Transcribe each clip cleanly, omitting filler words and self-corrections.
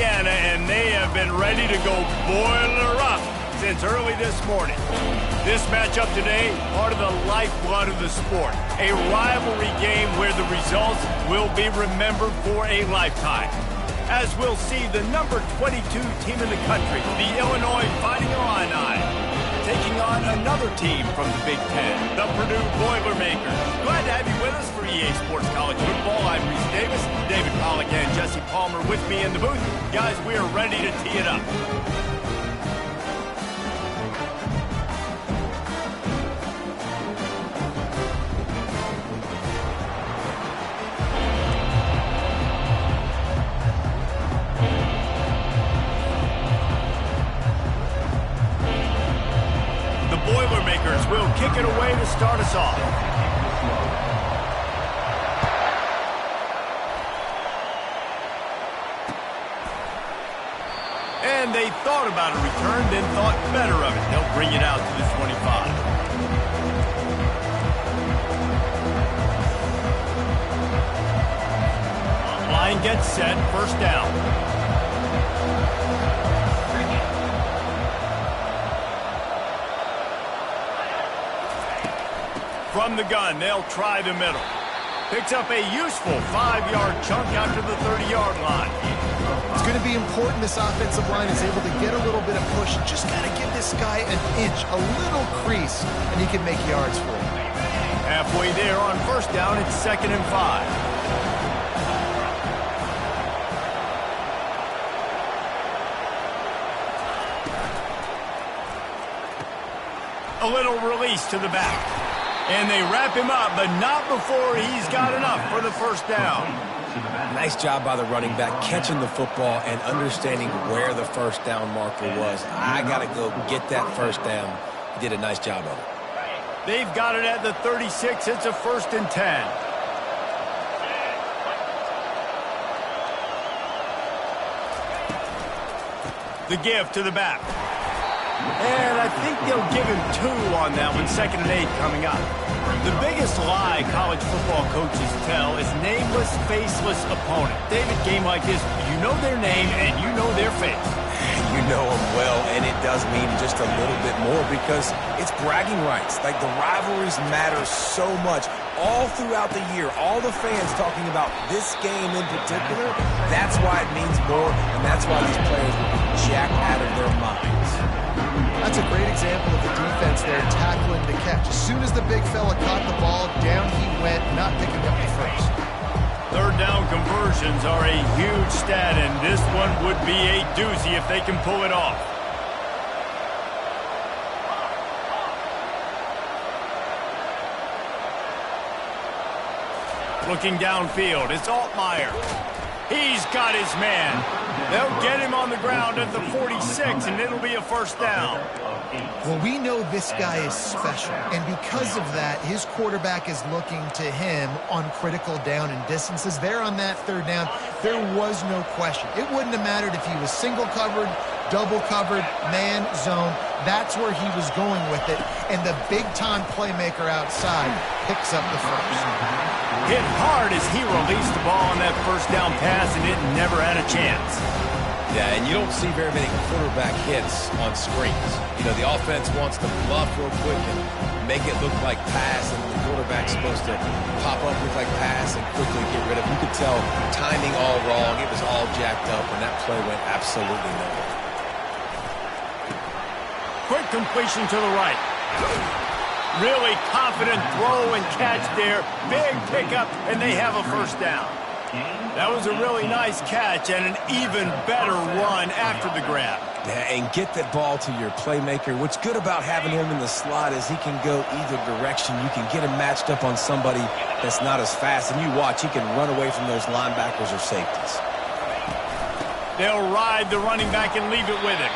Indiana, and they have been ready to go boiler up since early this morning. This matchup today, part of the lifeblood of the sport. A rivalry game where the results will be remembered for a lifetime. As we'll see the number 22 team in the country, the Illinois Fighting Illini, taking on another team from the Big Ten, the Purdue Boilermakers. Glad to have you with us for EA Sports College Football. I'm Reese Davis, David Pollack and Jesse Palmer with me in the booth. Guys, we are ready to tee it up. Boilermakers will kick it away to start us off. And they thought about a return, then thought better of it. They'll bring it out to the 25. Line gets set, first down. From the gun, they'll try the middle. Picks up a useful 5-yard chunk after the 30-yard line. It's going to be important this offensive line is able to get a little bit of push. Just got to give this guy an inch, a little crease, and he can make yards for it. Halfway there on first down, it's 2nd and 5. A little release to the back. And they wrap him up, but not before he's got enough for the first down. Nice job by the running back, catching the football and understanding where the first down marker was. I got to go get that first down. He did a nice job of it. They've got it at the 36. It's a 1st and 10. The give to the back. And I think they'll give him 2 on that one. 2nd and 8 coming up. The biggest lie college football coaches tell is nameless, faceless opponent. David, game like this, you know their name and you know their face. You know them well, and it does mean just a little bit more because it's bragging rights. Like, the rivalries matter so much all throughout the year. All the fans talking about this game in particular, that's why it means more, and that's why these players will be jacked out of their minds. That's a great example of the defense there, tackling the catch. As soon as the big fella caught the ball, down he went, not picking up the first. 3rd down conversions are a huge stat, and this one would be a doozy if they can pull it off. Looking downfield, it's Altmaier. He's got his man. They'll get him on the ground at the 46, and it'll be a 1st down. Well, we know this guy is special, and because of that, his quarterback is looking to him on critical down and distances. There on that 3rd down, there was no question. It wouldn't have mattered if he was single covered, double covered, man, zone. That's where he was going with it, and the big-time playmaker outside picks up the first. Hit hard as he released the ball on that 1st down pass, and it never had a chance. Yeah, and you don't see very many quarterback hits on screens. You know, the offense wants to bluff real quick and make it look like pass, and the quarterback's supposed to pop up, look like pass, and quickly get rid of it. You could tell timing all wrong. It was all jacked up, and that play went absolutely nowhere. Quick completion to the right. Really confident throw and catch there. Big pickup, and they have a 1st down. That was a really nice catch and an even better run after the grab. Yeah, and get that ball to your playmaker. What's good about having him in the slot is he can go either direction. You can get him matched up on somebody that's not as fast, and you watch, he can run away from those linebackers or safeties. They'll ride the running back and leave it with him.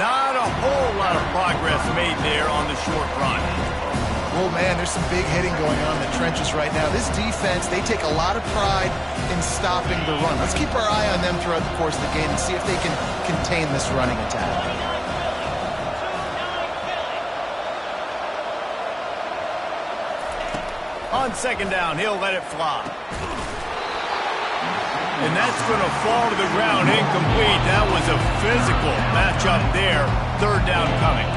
Not a whole lot of progress made there on the short run. Oh, man, there's some big hitting going on in the trenches right now. This defense, they take a lot of pride in stopping the run. Let's keep our eye on them throughout the course of the game and see if they can contain this running attack. On 2nd down, he'll let it fly. And that's going to fall to the ground incomplete. That was a physical matchup there. Third down coming.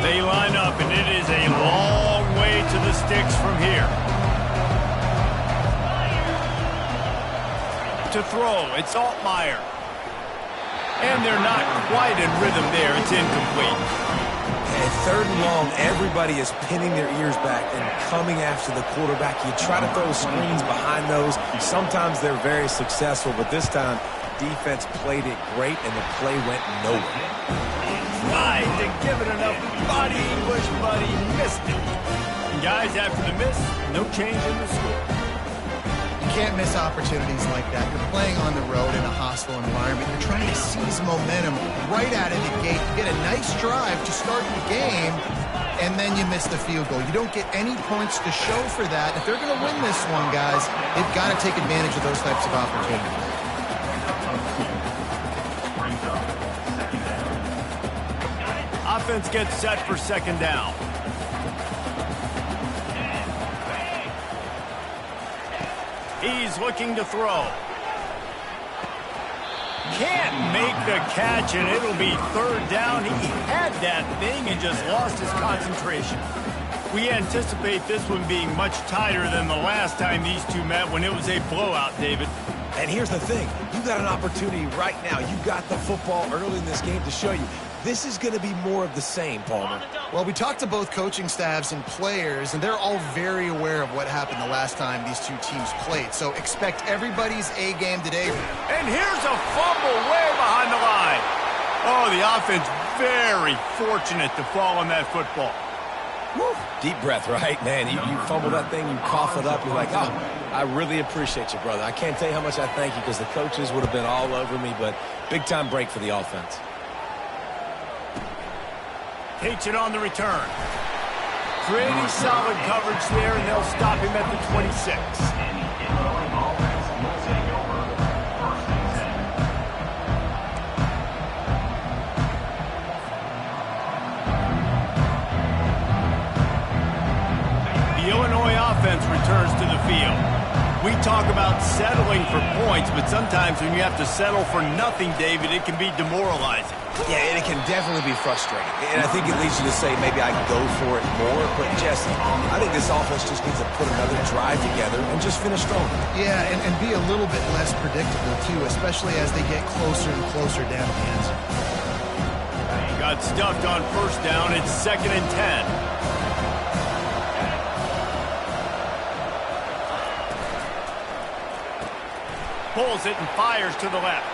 They line up, and it is a long way to the sticks from here. To throw, it's Altmaier. And they're not quite in rhythm there. It's incomplete. And third and long, everybody is pinning their ears back and coming after the quarterback. You try to throw screens behind those. Sometimes they're very successful, but this time, defense played it great, and the play went nowhere. Tried to give it enough body English, but he missed it. And guys, after the miss, no change in the score. You can't miss opportunities like that. You're playing on the road in a hostile environment. You're trying to seize momentum right out of the gate. You get a nice drive to start the game, and then you miss the field goal. You don't get any points to show for that. If they're going to win this one, guys, they've got to take advantage of those types of opportunities. Offense gets set for second down. He's looking to throw. Can't make the catch, and it'll be third down. He had that thing and just lost his concentration. We anticipate this one being much tighter than the last time these two met when it was a blowout, David. And here's the thing. You got an opportunity right now. You got the football early in this game to show you. This is going to be more of the same, Palmer. Well, we talked to both coaching staffs and players, and they're all very aware of what happened the last time these two teams played. So expect everybody's A game today. And here's a fumble way behind the line. Oh, the offense very fortunate to fall on that football. Woo. Deep breath, right? Man, you fumble that thing, you cough it up, you're like, oh, I really appreciate you, brother. I can't tell you how much I thank you because the coaches would have been all over me, but big-time break for the offense. Takes it on the return. Pretty solid coverage there, and they'll stop him at the 26. The Illinois offense returns to the field. We talk about settling for points, but sometimes when you have to settle for nothing, David, it can be demoralizing. Yeah, and it can definitely be frustrating. And I think it leads you to say maybe I can go for it more. But, Jesse, I think this offense just needs to put another drive together and just finish strong. Yeah, and be a little bit less predictable, too, especially as they get closer and closer down to the end zone. Got stuffed on first down. It's 2nd and 10. Pulls it and fires to the left.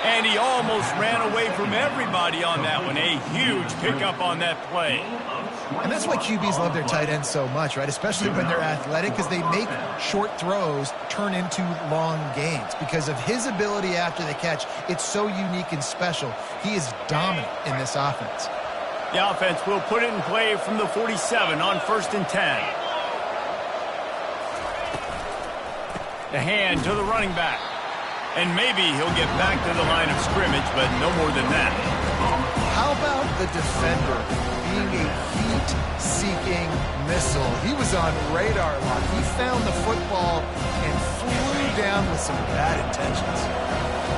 And he almost ran away from everybody on that one. A huge pickup on that play. And that's why QBs love their tight ends so much, right? Especially when they're athletic, because they make short throws turn into long gains. Because of his ability after the catch, it's so unique and special. He is dominant in this offense. The offense will put it in play from the 47 on 1st and 10. The hand to the running back. And maybe he'll get back to the line of scrimmage, but no more than that. How about the defender being a heat-seeking missile? He was on radar lock. He found the football and flew down with some bad intentions.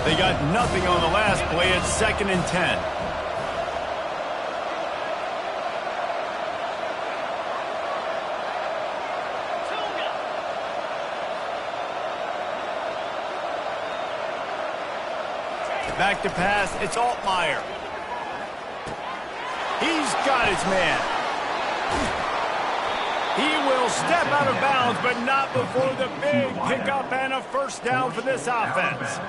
They got nothing on the last play. It's 2nd and 10. Back to pass, it's Altmaier. He's got his man. He will step out of bounds, but not before the big pickup and a first down for this offense.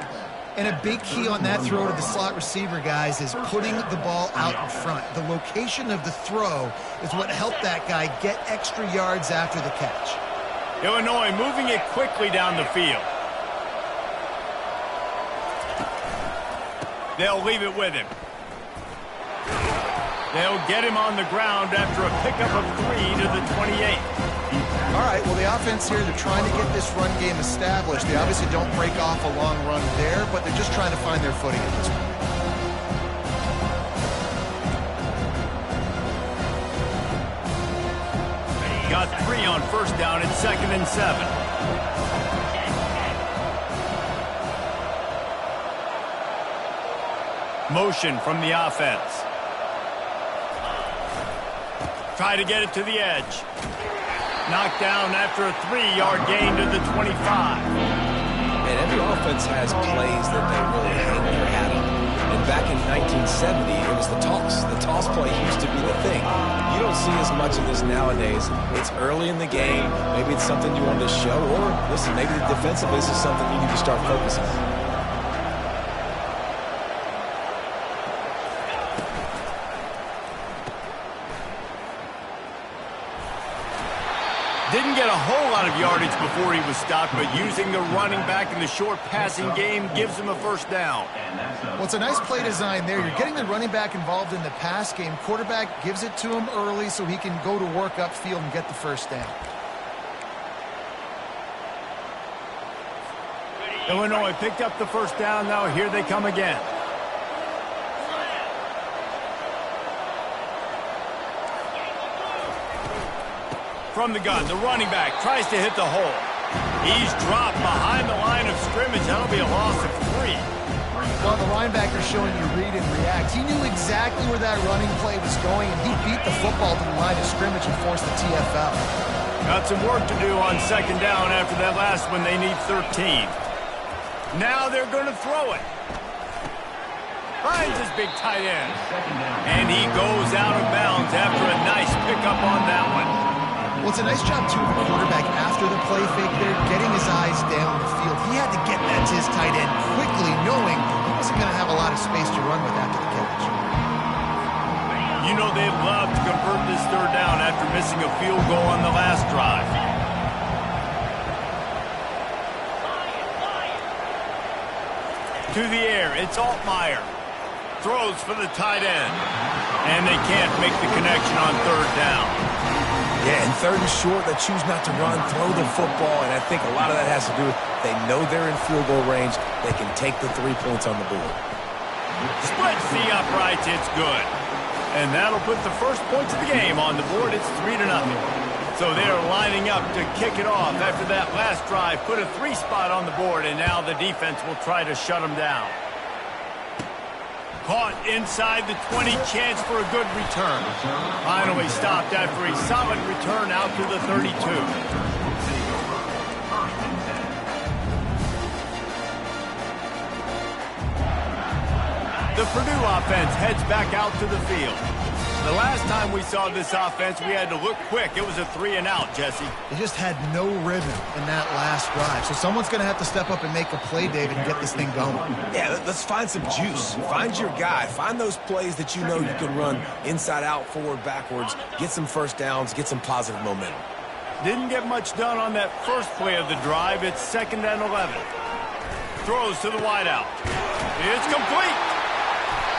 And a big key on that throw to the slot receiver, guys, is putting the ball out in front. The location of the throw is what helped that guy get extra yards after the catch. Illinois moving it quickly down the field. They'll leave it with him. They'll get him on the ground after a pickup of 3 to the 28. All right, well, the offense here, they're trying to get this run game established. They obviously don't break off a long run there, but they're just trying to find their footing at this point. got 3 on first down at 2nd and 7. Motion from the offense. Try to get it to the edge. Knocked down after a 3-yard gain to the 25. And every offense has plays that they really hang their hat on. And back in 1970, it was the toss. The toss play used to be the thing. You don't see as much of this nowadays. It's early in the game. Maybe it's something you want to show. Or, listen, maybe the defensiveness is something you need to start focusing on. Didn't get a whole lot of yardage before he was stopped, but using the running back in the short passing game gives him a first down. Well, it's a nice play design there. You're getting the running back involved in the pass game. Quarterback gives it to him early so he can go to work upfield and get the first down. Illinois picked up the first down. Now here they come again. From the gun, the running back tries to hit the hole. He's dropped behind the line of scrimmage. That'll be a loss of 3. Well, the linebacker showing you read and react. He knew exactly where that running play was going, and he beat the football to the line of scrimmage and forced the TFL. Got some work to do on 2nd down after that last one. They need 13. Now they're going to throw it. Finds his big tight end. And he goes out of bounds after a nice pickup on that one. Well, it's a nice job, too, of the quarterback after the play fake there, getting his eyes down the field. He had to get that to his tight end quickly, knowing he wasn't going to have a lot of space to run with after the catch. You know they'd love to convert this 3rd down after missing a field goal on the last drive. To the air, it's Altmaier. Throws for the tight end. And they can't make the connection on 3rd down. Yeah, and 3rd and short, they choose not to run, throw the football, and I think a lot of that has to do with they know they're in field goal range. They can take the 3 points on the board. Splits the uprights, it's good. And that'll put the first points of the game on the board. It's 3-0. So they're lining up to kick it off after that last drive. Put a 3 spot on the board, and now the defense will try to shut them down. Caught inside the 20, chance for a good return. Finally stopped after a solid return out to the 32. The Purdue offense heads back out to the field. The last time we saw this offense, we had to look quick. It was a 3-and-out, Jesse. They just had no rhythm in that last drive. So someone's going to have to step up and make a play, David, and get this thing going. Yeah, let's find some juice. Find your guy. Find those plays that you know you can run inside out, forward, backwards. Get some first downs. Get some positive momentum. Didn't get much done on that first play of the drive. It's 2nd and 11. Throws to the wideout. It's complete.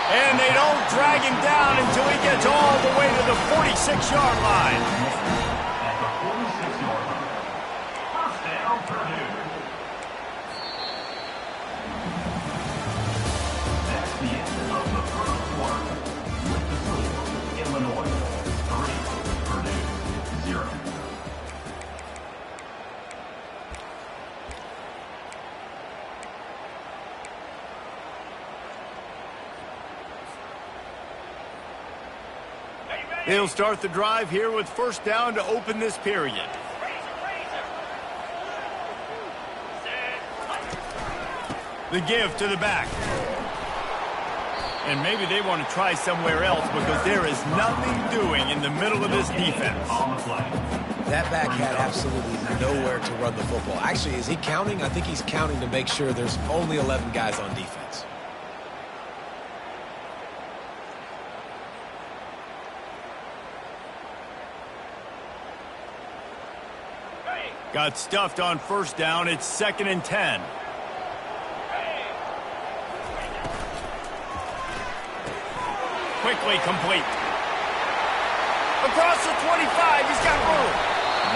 And they don't drag him down until he gets all the way to the 46-yard line. At the 46-yard line. First down, Purdue. That's the end of the first quarter. With the score, Illinois 3, Purdue 0. They'll start the drive here with first down to open this period. The give to the back. And maybe they want to try somewhere else because there is nothing doing in the middle of this defense. That back had absolutely nowhere to run the football. Actually, is he counting? I think he's counting to make sure there's only 11 guys on defense. Got stuffed on first down. It's 2nd and 10. Quickly complete. Across the 25. He's got room.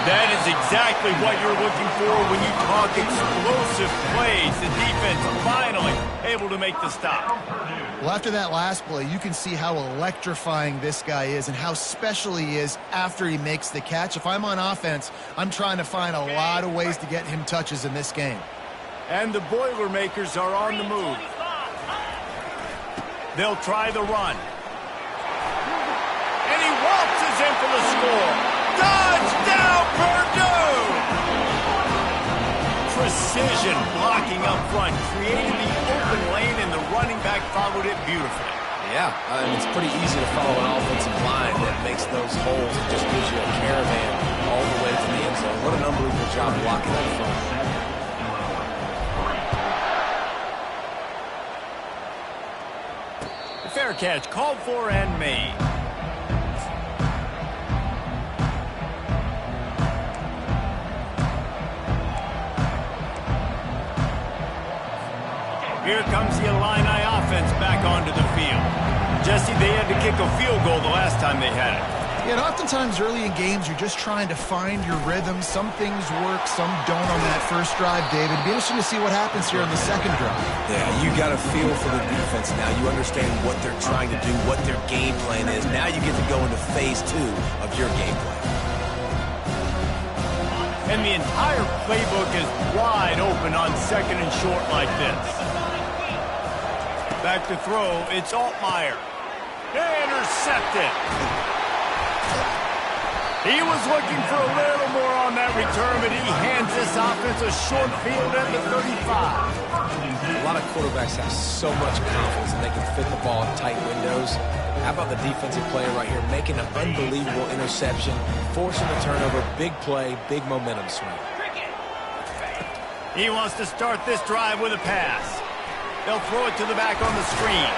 That is exactly what you're looking for when you talk explosive plays. The defense finally able to make the stop. Well, after that last play, you can see how electrifying this guy is and how special he is after he makes the catch. If I'm on offense, I'm trying to find a lot of ways to get him touches in this game. And the Boilermakers are on the move. They'll try the run. And he waltzes in for the score. Touchdown, Purdue! Precision blocking up front, created the open lane, and the running back followed it beautifully. Yeah, it's pretty easy to follow an offensive line that makes those holes and just gives you a caravan all the way to the end zone. What an unbelievable job blocking up front. Fair catch called for and made. Here comes the Illini offense back onto the field. Jesse, they had to kick a field goal the last time they had it. Yeah, and oftentimes early in games, you're just trying to find your rhythm. Some things work, some don't on that first drive, David. It'd be interesting to see what happens here on the second drive. Yeah, you got a feel for the defense now. You understand what they're trying to do, what their game plan is. Now you get to go into phase 2 of your game plan. And the entire playbook is wide open on second and short like this. Back to throw, it's Altmaier. Intercepted. He was looking for a little more on that return, but he hands this offense a short field at the 35. A lot of quarterbacks have so much confidence and they can fit the ball in tight windows. How about the defensive player right here making an unbelievable interception, forcing the turnover, big play, big momentum swing. He wants to start this drive with a pass. They'll throw it to the back on the screen.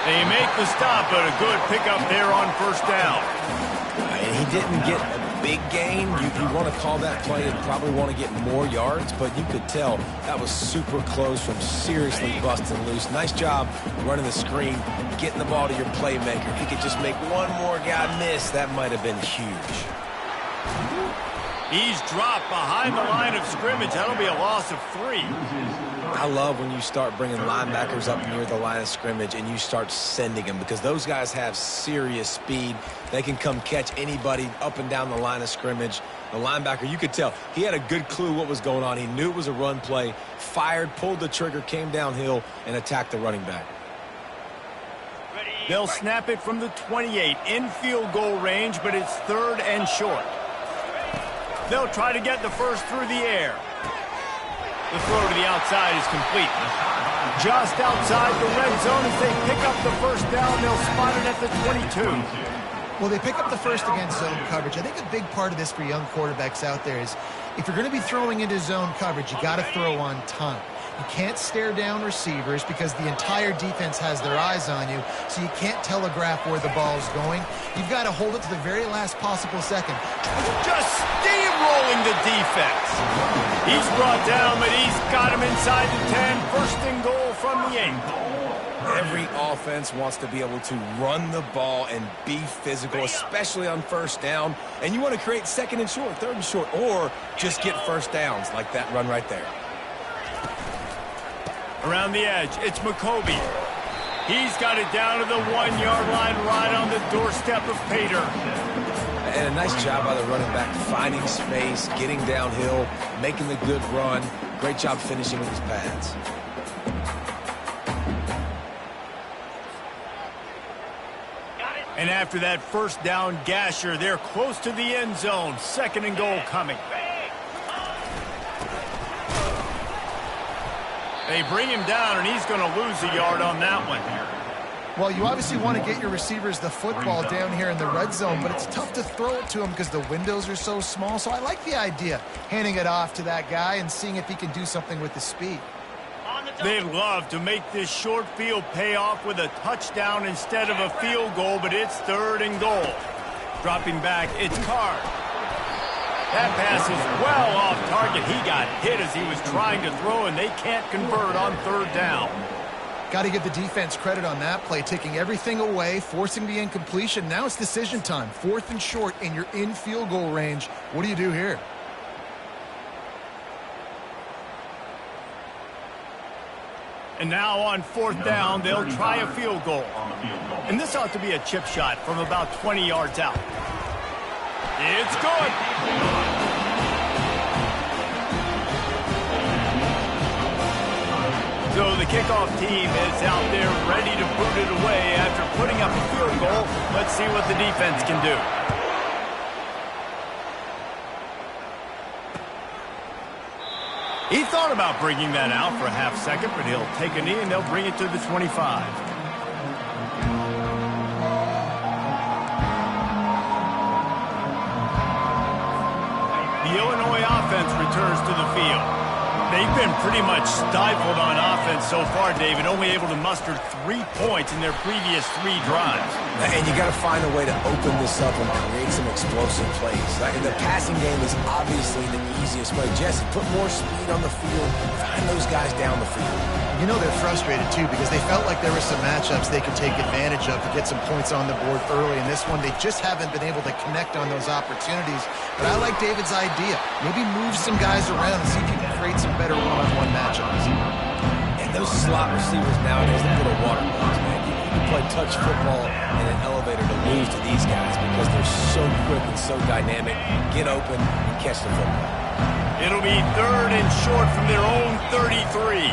They make the stop, but a good pickup there on first down. And he didn't get a big gain. You want to call that play and probably want to get more yards, but you could tell that was super close from seriously busting loose. Nice job running the screen, getting the ball to your playmaker. If he could just make one more guy miss, that might have been huge. He's dropped behind the line of scrimmage. That'll be a loss of 3. I love when you start bringing linebackers up near the line of scrimmage and you start sending them because those guys have serious speed. They can come catch anybody up and down the line of scrimmage. The linebacker, you could tell, he had a good clue what was going on. He knew it was a run play, fired, pulled the trigger, came downhill, and attacked the running back. They'll snap it from the 28 in field goal range, but it's 3rd and short. They'll try to get the first through the air. The throw to the outside is complete. Just outside the red zone as they pick up the first down. They'll spot it at the 22. Well, they pick up the first against zone coverage. I think a big part of this for young quarterbacks out there is if you're going to be throwing into zone coverage, you got to throw on time. You can't stare down receivers because the entire defense has their eyes on you, so you can't telegraph where the ball's going. You've got to hold it to the very last possible second. Just steamrolling the defense. He's brought down, but he's got him inside the 10. First and goal from the 8. Every offense wants to be able to run the ball and be physical, especially on first down. And you want to create second and short, third and short, or just get first downs like that run right there. Around the edge, it's McCoby. He's got it down to the 1-yard line right on the doorstep of Pater. And a nice job by the running back, finding space, getting downhill, making the good run. Great job finishing with his pads. And after that first down gasher, they're close to the end zone. 2nd and goal coming. They bring him down, and he's going to lose a yard on that one. Well, you obviously want to get your receivers the football down here in the red zone, but it's tough to throw it to them because the windows are so small. So I like the idea, handing it off to that guy and seeing if he can do something with the speed. They'd love to make this short field pay off with a touchdown instead of a field goal, but it's 3rd and goal. Dropping back, it's Carr. That pass is well off target. He got hit as he was trying to throw, and they can't convert on 3rd down. Got to give the defense credit on that play, taking everything away, forcing the incompletion. Now it's decision time. 4th and short, and you're in field goal range. What do you do here? And now on 4th down, they'll try a field goal. And this ought to be a chip shot from about 20 yards out. It's good. So the kickoff team is out there ready to boot it away after putting up a field goal. Let's see what the defense can do. He thought about bringing that out for a half second, but he'll take a knee and they'll bring it to the 25. The Illinois offense returns to the field. They've been pretty much stifled on offense so far, David, only able to muster 3 points in their previous 3 drives. And you got to find a way to open this up and create some explosive plays. The passing game is obviously the easiest way. Jesse, put more speed on the field, find those guys down the field. You know they're frustrated, too, because they felt like there were some matchups they could take advantage of to get some points on the board early. In this one, they just haven't been able to connect on those opportunities. But I like David's idea. Maybe move some guys around and see if you can create some better one-on-one matchups. And those slot receivers nowadays, they're little water balls, man. You can play touch football in an elevator to lose to these guys because they're so quick and so dynamic. Get open and catch the football. It'll be 3rd and short from their own 33.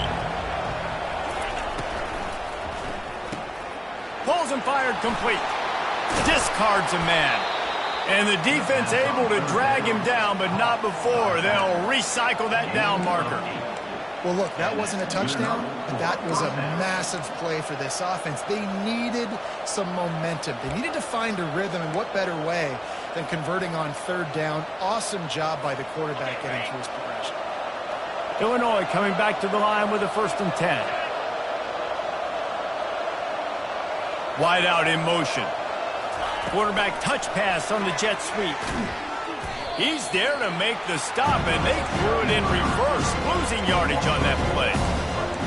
Pulls and fired complete. Discards a man. And the defense able to drag him down, but not before. They'll recycle that down marker. Well, look, that wasn't a touchdown, but that was a massive play for this offense. They needed some momentum. They needed to find a rhythm, and what better way than converting on 3rd down. Awesome job by the quarterback getting through his progression. Illinois coming back to the line with a 1st and 10. Wide out in motion. Quarterback touch pass on the jet sweep. He's there to make the stop, and they threw it in reverse, losing yardage on that play.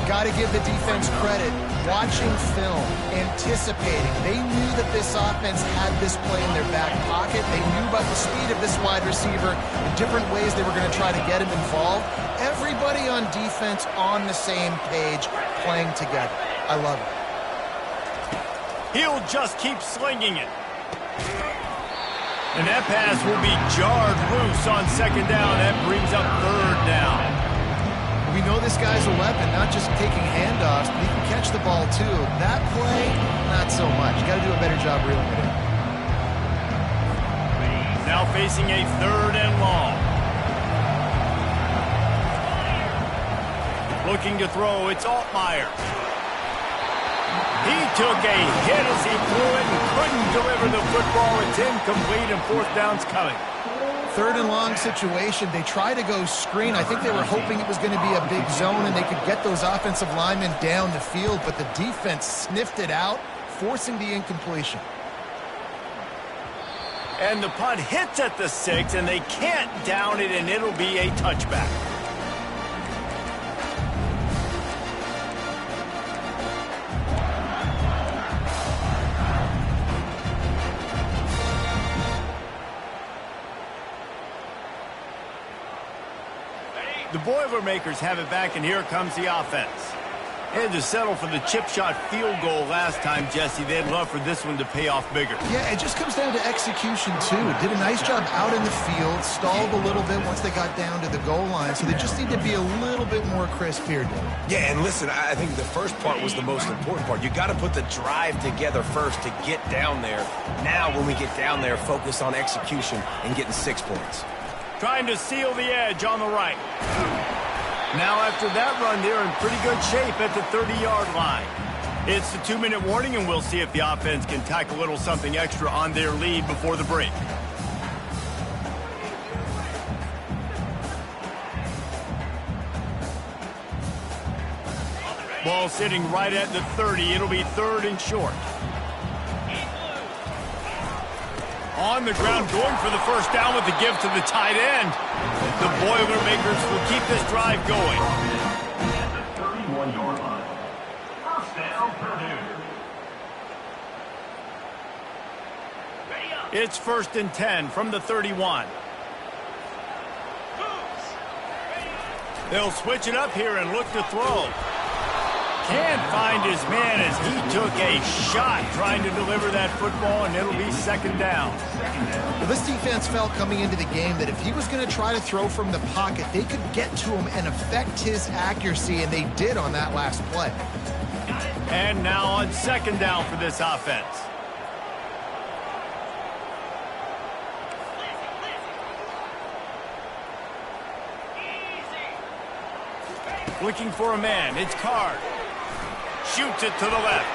Got to give the defense credit. Watching film, anticipating. They knew that this offense had this play in their back pocket. They knew about the speed of this wide receiver, the different ways they were going to try to get him involved. Everybody on defense on the same page, playing together. I love it. He'll just keep slinging it. And that pass will be jarred loose on 2nd down. That brings up 3rd down. We know this guy's a weapon, not just taking handoffs, but he can catch the ball too. That play, not so much. You got to do a better job reeling it in. Now facing a 3rd and long. Looking to throw, it's Altmaier. He took a hit as he threw it and couldn't deliver the football. It's incomplete and 4th down's coming. 3rd and long situation. They try to go screen. I think they were hoping it was going to be a big zone and they could get those offensive linemen down the field, but the defense sniffed it out, forcing the incompletion. And the punt hits at the 6, and they can't down it, and it'll be a touchback. The Boilermakers have it back, and here comes the offense. Had to settle for the chip shot field goal last time, Jesse. They'd love for this one to pay off bigger. Yeah, it just comes down to execution, too. Did a nice job out in the field, stalled a little bit once they got down to the goal line, so they just need to be a little bit more crisp here, David. Yeah, and listen, I think the first part was the most important part. You got to put the drive together first to get down there. Now, when we get down there, focus on execution and getting 6 points. Trying to seal the edge on the right. Now after that run, they're in pretty good shape at the 30-yard line. It's the 2-minute warning, and we'll see if the offense can tack a little something extra on their lead before the break. Ball sitting right at the 30. It'll be 3rd and short. On the ground, going for the 1st down with the give to the tight end. The Boilermakers will keep this drive going. At the 31-yard line. 1st for Purdue. It's 1st and 10 from the 31. They'll switch it up here and look to throw. Can't find his man as he took a shot trying to deliver that football, and it'll be 2nd down. Well, this defense felt coming into the game that if he was going to try to throw from the pocket, they could get to him and affect his accuracy, and they did on that last play. And now on 2nd down for this offense. Looking for a man. It's Card. Shoots it to the left.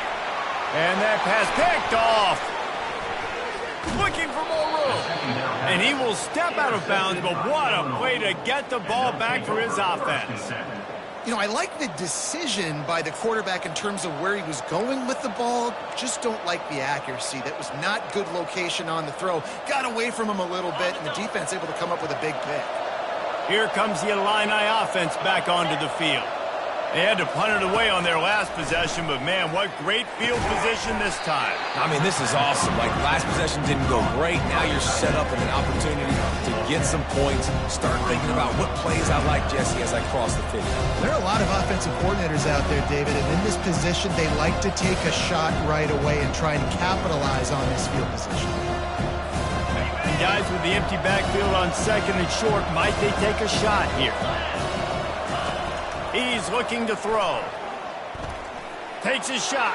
And that pass picked off. Looking for more room. And he will step out of bounds, but what a way to get the ball back for his offense. You know, I like the decision by the quarterback in terms of where he was going with the ball. Just don't like the accuracy. That was not good location on the throw. Got away from him a little bit, and the defense able to come up with a big pick. Here comes the Illini offense back onto the field. They had to punt it away on their last possession, but man, what great field position this time. I mean, this is awesome. Like, last possession didn't go great. Now you're set up with an opportunity to get some points. Start thinking about what plays I like, Jesse, as I cross the field. There are a lot of offensive coordinators out there, David, and in this position, they like to take a shot right away and try and capitalize on this field position. And guys with the empty backfield on 2nd and short, might they take a shot here? He's looking to throw. Takes a shot.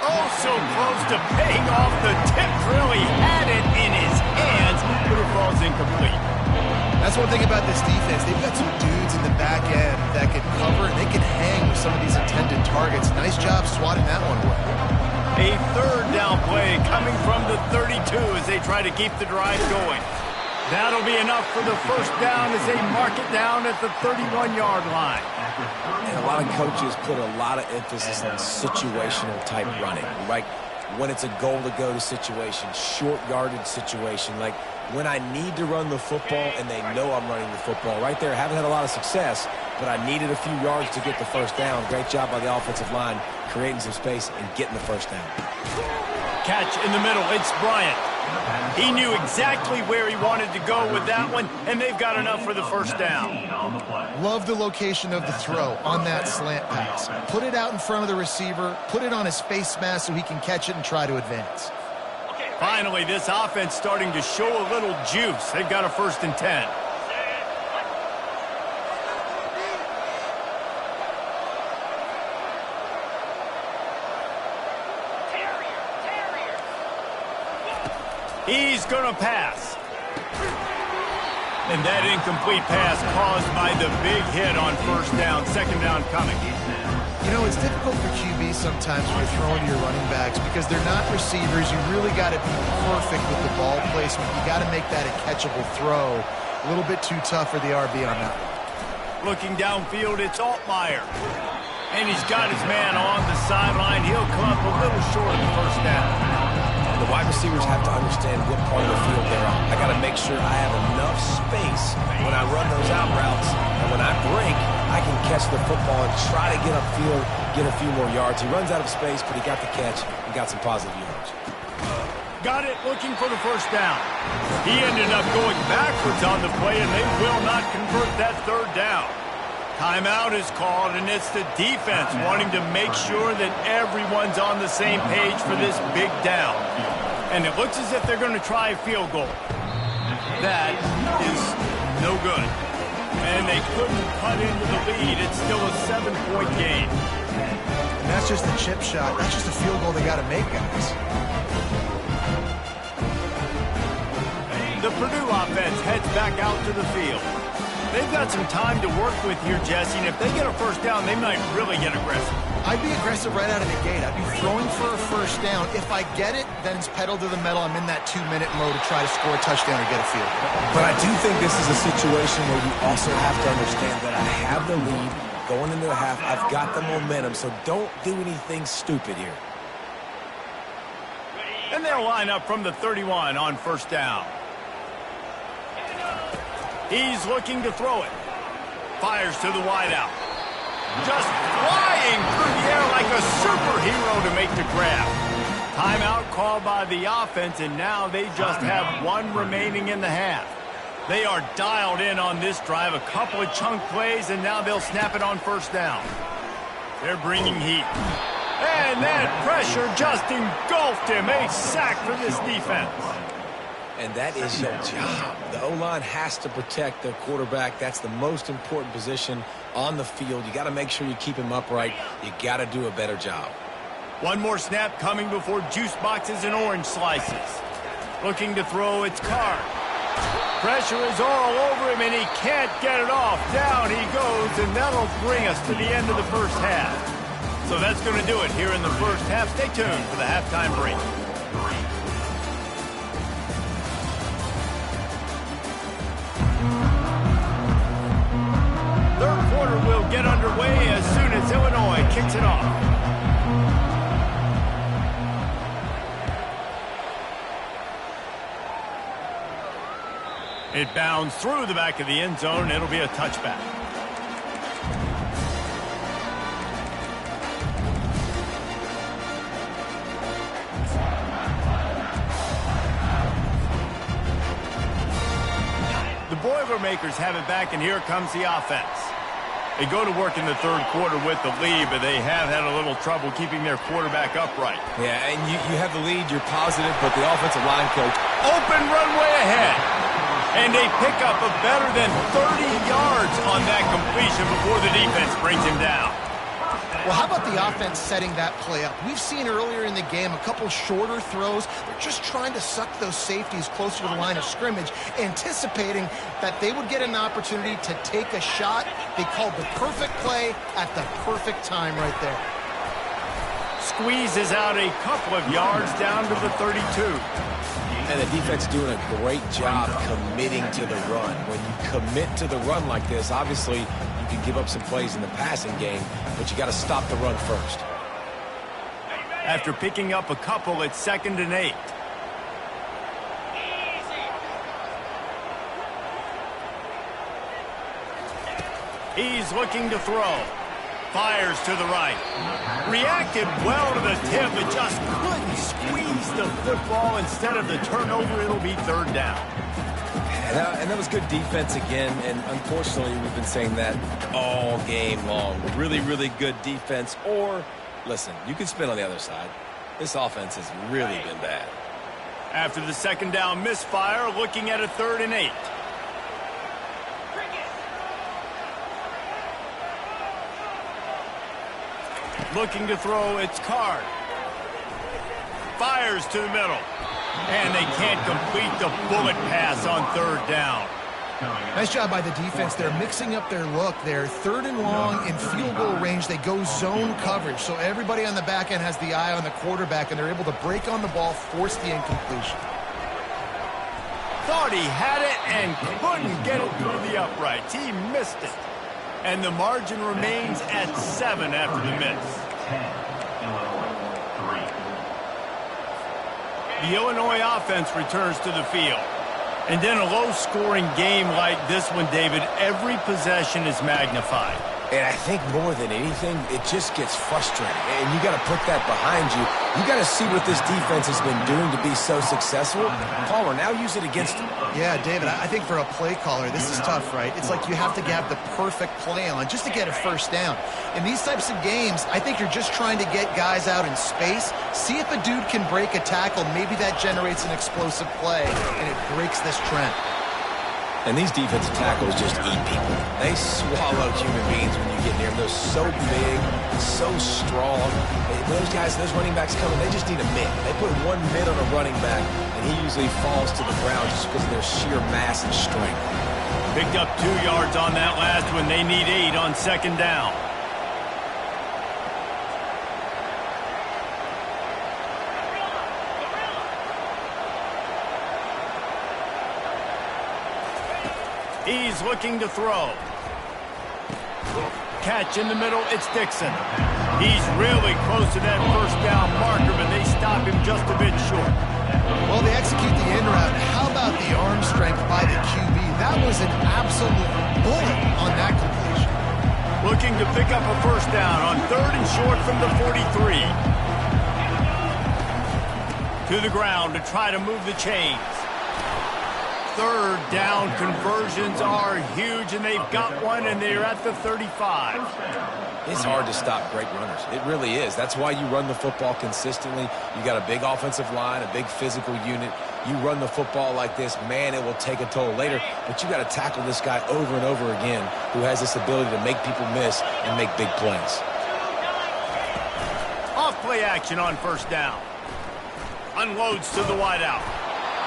Oh, so close to paying off the tip. Really had it in his hands, but it falls incomplete. That's one thing about this defense. They've got some dudes in the back end that can cover, and they can hang with some of these intended targets. Nice job swatting that one away. A 3rd down play coming from the 32 as they try to keep the drive going. That'll be enough for the 1st down as they mark it down at the 31-yard line. And a lot of coaches put a lot of emphasis on situational type running, right? When it's a goal-to-go situation, short yardage situation, like when I need to run the football and they know I'm running the football. Right there, haven't had a lot of success, but I needed a few yards to get the 1st down. Great job by the offensive line, creating some space and getting the 1st down. Catch in the middle, it's Bryant. He knew exactly where he wanted to go with that one, and they've got enough for the 1st down. Love the location of the throw on that slant pass. Put it out in front of the receiver, put it on his face mask so he can catch it and try to advance. Finally, this offense starting to show a little juice. They've got a 1st and 10. He's going to pass. And that incomplete pass caused by the big hit on 1st down, 2nd down coming. You know, it's difficult for QBs sometimes when you're throwing to your running backs because they're not receivers. You really got to be perfect with the ball placement. You got to make that a catchable throw. A little bit too tough for the RB on that one. Looking downfield, it's Altmaier. And he's got his man on the sideline. He'll come up a little short of the 1st down. The wide receivers have to understand what part of the field they're on. I got to make sure I have enough space when I run those out routes, and when I break, I can catch the football and try to get upfield, get a few more yards. He runs out of space, but he got the catch and got some positive yards. Got it, looking for the 1st down. He ended up going backwards on the play, and they will not convert that 3rd down. Timeout is called, and it's the defense wanting to make sure that everyone's on the same page for this big down. And it looks as if they're going to try a field goal. That is no good. And they couldn't cut into the lead. It's still a 7-point game. And that's just a chip shot. That's just a field goal they got to make, guys. The Purdue offense heads back out to the field. They've got some time to work with here, Jesse, and if they get a 1st down, they might really get aggressive. I'd be aggressive right out of the gate. I'd be throwing for a 1st down. If I get it, then it's pedal to the metal. I'm in that 2-minute mode to try to score a touchdown or get a field goal. But I do think this is a situation where you also have to understand that I have the lead going into the half. I've got the momentum, so don't do anything stupid here. And they'll line up from the 31 on 1st down. He's looking to throw it. Fires to the wideout. just flying through the air like a superhero to make the grab. Timeout called by the offense, and now they just have one remaining in the half. They are dialed in on this drive, a couple of chunk plays, and now they'll snap it on first down. They're bringing heat. And that pressure just engulfed him. A sack for this defense. And that is your job. The O-line has to protect their quarterback. That's the most important position on the field. You got to make sure you keep him upright. You got to do a better job. One more snap coming before juice boxes and orange slices. Looking to throw, it's Carr. Pressure is all over him, and he can't get it off. Down he goes, and that'll bring us to the end of the first half. So that's going to do it here in the first half. Stay tuned for the halftime break. Third quarter will get underway as soon as Illinois kicks it off. It bounds through the back of the end zone. It'll be a touchback. The Boilermakers have it back, and here comes the offense. They go to work in the third quarter with the lead, but they have had a little trouble keeping their quarterback upright. Yeah, and you have the lead, you're positive, but the offensive line coach. Open runway ahead. And they pick up a better than 30 yards on that completion before the defense brings him down. Well, how about the offense setting that play up? We've seen earlier in the game a couple shorter throws. They're just trying to suck those safeties closer to the line of scrimmage, anticipating that they would get an opportunity to take a shot. They called the perfect play at the perfect time right there. Squeezes out a couple of yards down to the 32. And the defense doing a great job committing to the run. When you commit to the run like this, obviously you can give up some plays in the passing game, but you got to stop the run first. After picking up a couple, it's 2nd and 8. He's looking to throw. Fires to the right. Reacted well to the tip, but just couldn't squeeze the football. Instead of the turnover, it'll be 3rd down. And that was good defense again, and unfortunately we've been saying that all game long. Really, really good defense. Or, listen, you can spin on the other side. This offense has really been bad. After the 2nd down misfire, looking at a 3rd and 8. Looking to throw, it's Carr. Fires to the middle. And they can't complete the bullet pass on 3rd down. Nice job by the defense. They're mixing up their look. They're 3rd and long in field goal range. They go zone coverage. So everybody on the back end has the eye on the quarterback, and they're able to break on the ball, force the incompletion. Thought he had it and couldn't get it through the uprights. He missed it. And the margin remains at 7 after the miss. 10, Illinois, 3. The Illinois offense returns to the field. And in a low-scoring game like this one, David, every possession is magnified. And I think more than anything, it just gets frustrating. And you got to put that behind you. You got to see what this defense has been doing to be so successful. Palmer, now use it against them. Yeah, David, I think for a play caller, this is tough, right? It's like you have to have the perfect play on just to get a first down. In these types of games, I think you're just trying to get guys out in space, see if a dude can break a tackle. Maybe that generates an explosive play, and it breaks this trend. And these defensive tackles just eat people. They swallow human beings when you get near them. They're so big, so strong. Those guys, those running backs coming, they just need a mid. They put one mid on a running back, and he usually falls to the ground just because of their sheer mass and strength. Picked up 2 yards on that last one. They need 8 on 2nd down. He's looking to throw. Catch in the middle, it's Dixon. He's really close to that first down marker, but they stop him just a bit short. Well, they execute the in route. How about the arm strength by the QB? That was an absolute bullet on that completion. Looking to pick up a first down on 3rd and short from the 43. To the ground to try to move the chains. 3rd down conversions are huge, and they've got one, and they're at the 35. It's hard to stop great runners. It really is. That's why you run the football consistently. You got a big offensive line, a big physical unit. You run the football like this, man, it will take a toll later. But you got to tackle this guy over and over again who has this ability to make people miss and make big plays. Off play action on 1st down. Unloads to the wideout.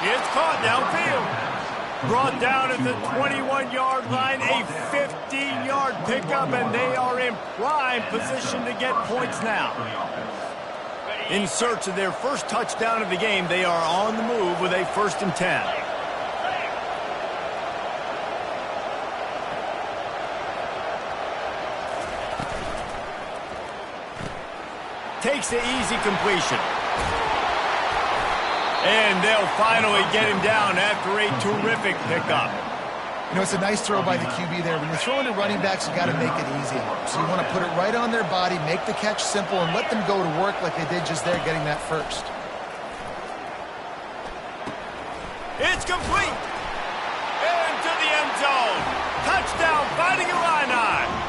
It's caught downfield. Brought down at the 21-yard line, a 15-yard pickup, and they are in prime position to get points now. In search of their first touchdown of the game, they are on the move with a 1st and 10. Takes the easy completion. And they'll finally get him down after a terrific pickup. You know, it's a nice throw by the QB there. When you're throwing to running backs, you got to make it easy. So you want to put it right on their body, make the catch simple, and let them go to work like they did just there, getting that first. It's complete. Into the end zone. Touchdown, Fighting Illini.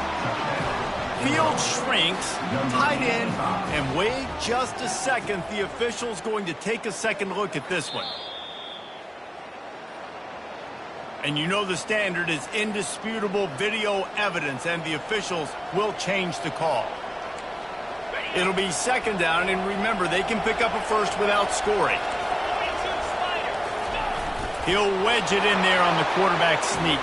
Field shrinks, tight end, and wait just a second. The official's going to take a second look at this one. And you know the standard is indisputable video evidence, and the officials will change the call. It'll be 2nd down, and remember, they can pick up a first without scoring. He'll wedge it in there on the quarterback sneak.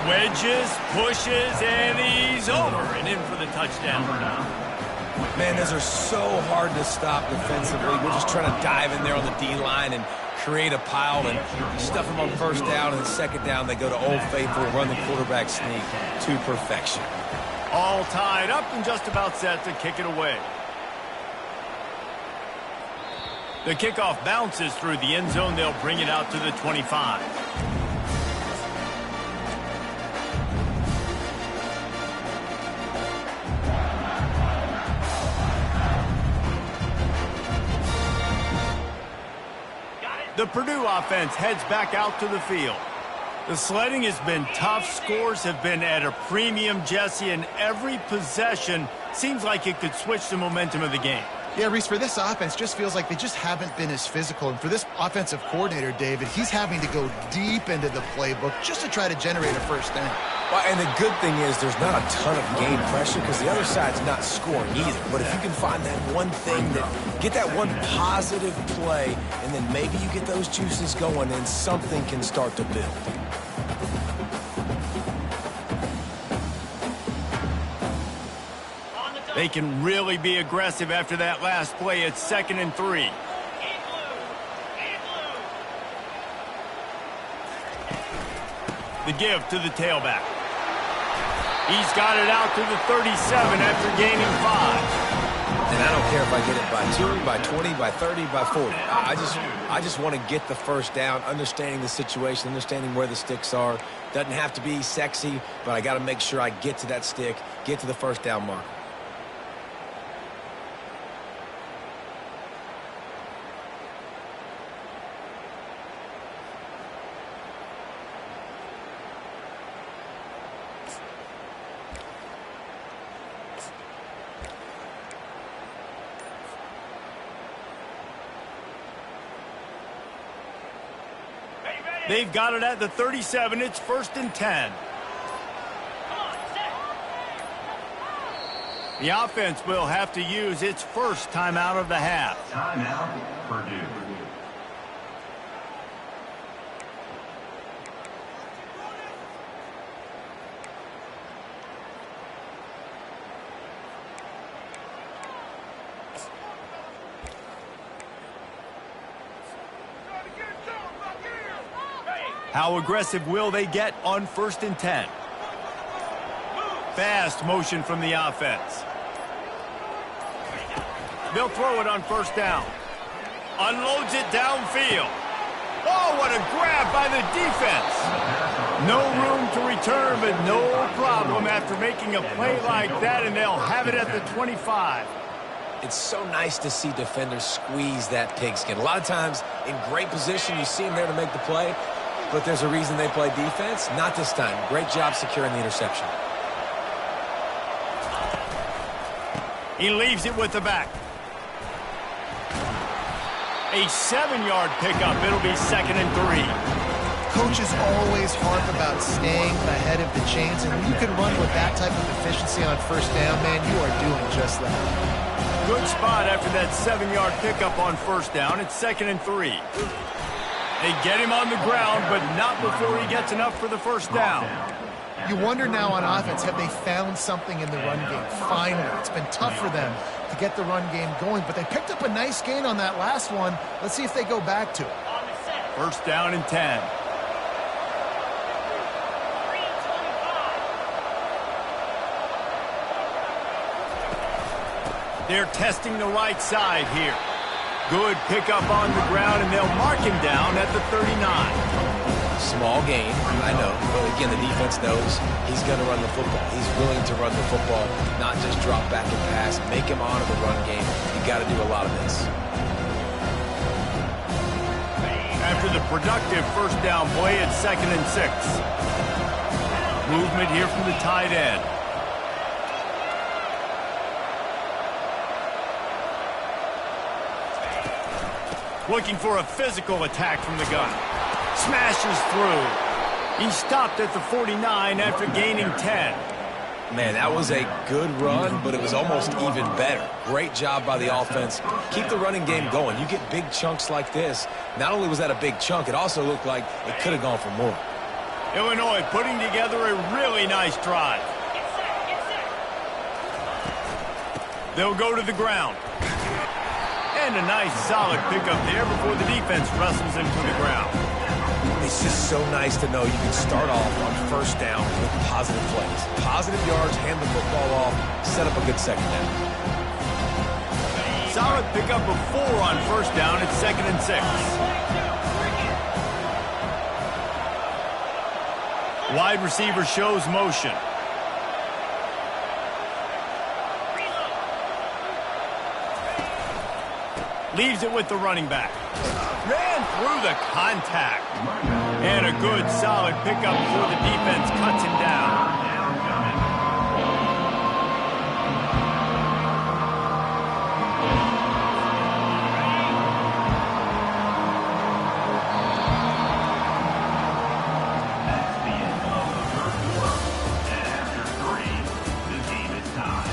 Wedges, pushes, and he's over and in for the touchdown. Man, those are so hard to stop defensively. We're just trying to dive in there on the D-line and create a pile and stuff them on 1st down, and 2nd down they go to Old Faithful, run the quarterback sneak to perfection. All tied up and just about set to kick it away. The kickoff bounces through the end zone. They'll bring it out to the 25. The Purdue offense heads back out to the field. The sledding has been tough. Scores have been at a premium, Jesse, and every possession seems like it could switch the momentum of the game. Yeah, Reese, for this offense, just feels like they just haven't been as physical. And for this offensive coordinator, David, he's having to go deep into the playbook just to try to generate a first down. Well, and the good thing is there's not a ton of game pressure because the other side's not scoring either. But if you can find that one thing, get that one positive play, and then maybe you get those juices going and something can start to build. They can really be aggressive after that last play. It's 2nd and 3. The give to the tailback. He's got it out to the 37 after gaining 5. And I don't care if I get it by 2, by 20, by 30, by 40. I just want to get the first down, understanding the situation, understanding where the sticks are. Doesn't have to be sexy, but I got to make sure I get to that stick, get to the first down mark. They've got it at the 37. It's 1st and 10. The offense will have to use its first timeout of the half. Timeout, Purdue. How aggressive will they get on 1st and 10? Fast motion from the offense. They'll throw it on 1st down. Unloads it downfield. Oh, what a grab by the defense. No room to return, but no problem after making a play like that, and they'll have it at the 25. It's so nice to see defenders squeeze that pigskin. A lot of times in great position, you see them there to make the play, but there's a reason they play defense. Not this time. Great job securing the interception. He leaves it with the back. A 7-yard pickup. It'll be 2nd and 3. Coaches always harp about staying ahead of the chains, and when you can run with that type of efficiency on first down, man, you are doing just that. Good spot after that 7-yard pickup on first down. It's 2nd and 3. They get him on the ground, but not before he gets enough for the first down. You wonder now on offense, have they found something in the run game? Finally, it's been tough for them to get the run game going, but they picked up a nice gain on that last one. Let's see if they go back to it. First down and 10. They're testing the right side here. Good pickup on the ground, and they'll mark him down at the 39. Small gain, I know. But again, the defense knows he's going to run the football. He's willing to run the football, not just drop back and pass. Make him honor the run game. You got to do a lot of this. After the productive first down play, it's 2nd and 6. Movement here from the tight end. Looking for a physical attack from the gun. Smashes through. He stopped at the 49 after gaining 10. Man, that was a good run, but it was almost even better. Great job by the offense. Keep the running game going. You get big chunks like this. Not only was that a big chunk, it also looked like it could have gone for more. Illinois putting together a really nice drive. They'll go to the ground. And a nice solid pickup there before the defense wrestles him to the ground. It's just so nice to know you can start off on first down with positive plays. Positive yards, hand the football off, set up a good second down. Solid pickup of 4 on first down. It's 2nd and 6. Wide receiver shows motion. Leaves it with the running back. Ran through the contact. And a good, solid pickup before the defense cuts him down. That's the end of the first quarter. And after 3, the game is tied.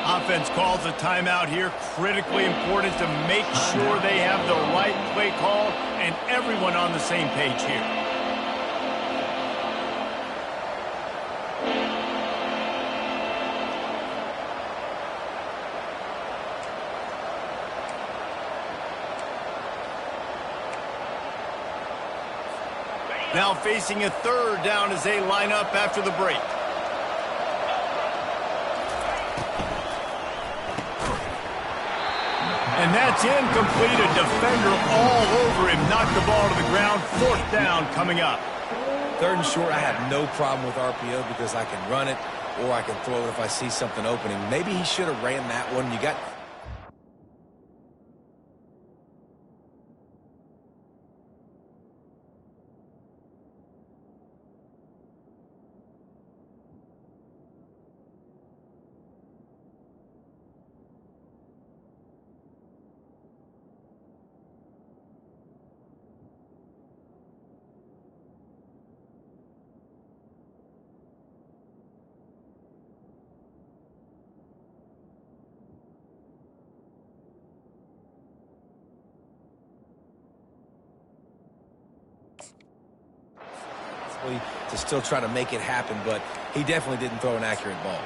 Offense calls a timeout here. Critically important to make sure they have the right play call and everyone on the same page here. Now facing a third down as they line up after the break. And that's incomplete. A defender all over him. Knocked the ball to the ground. 4th down coming up. 3rd and short, I have no problem with RPO because I can run it or I can throw it if I see something opening. Maybe he should have ran that one. You got... to still try to make it happen, but he definitely didn't throw an accurate ball.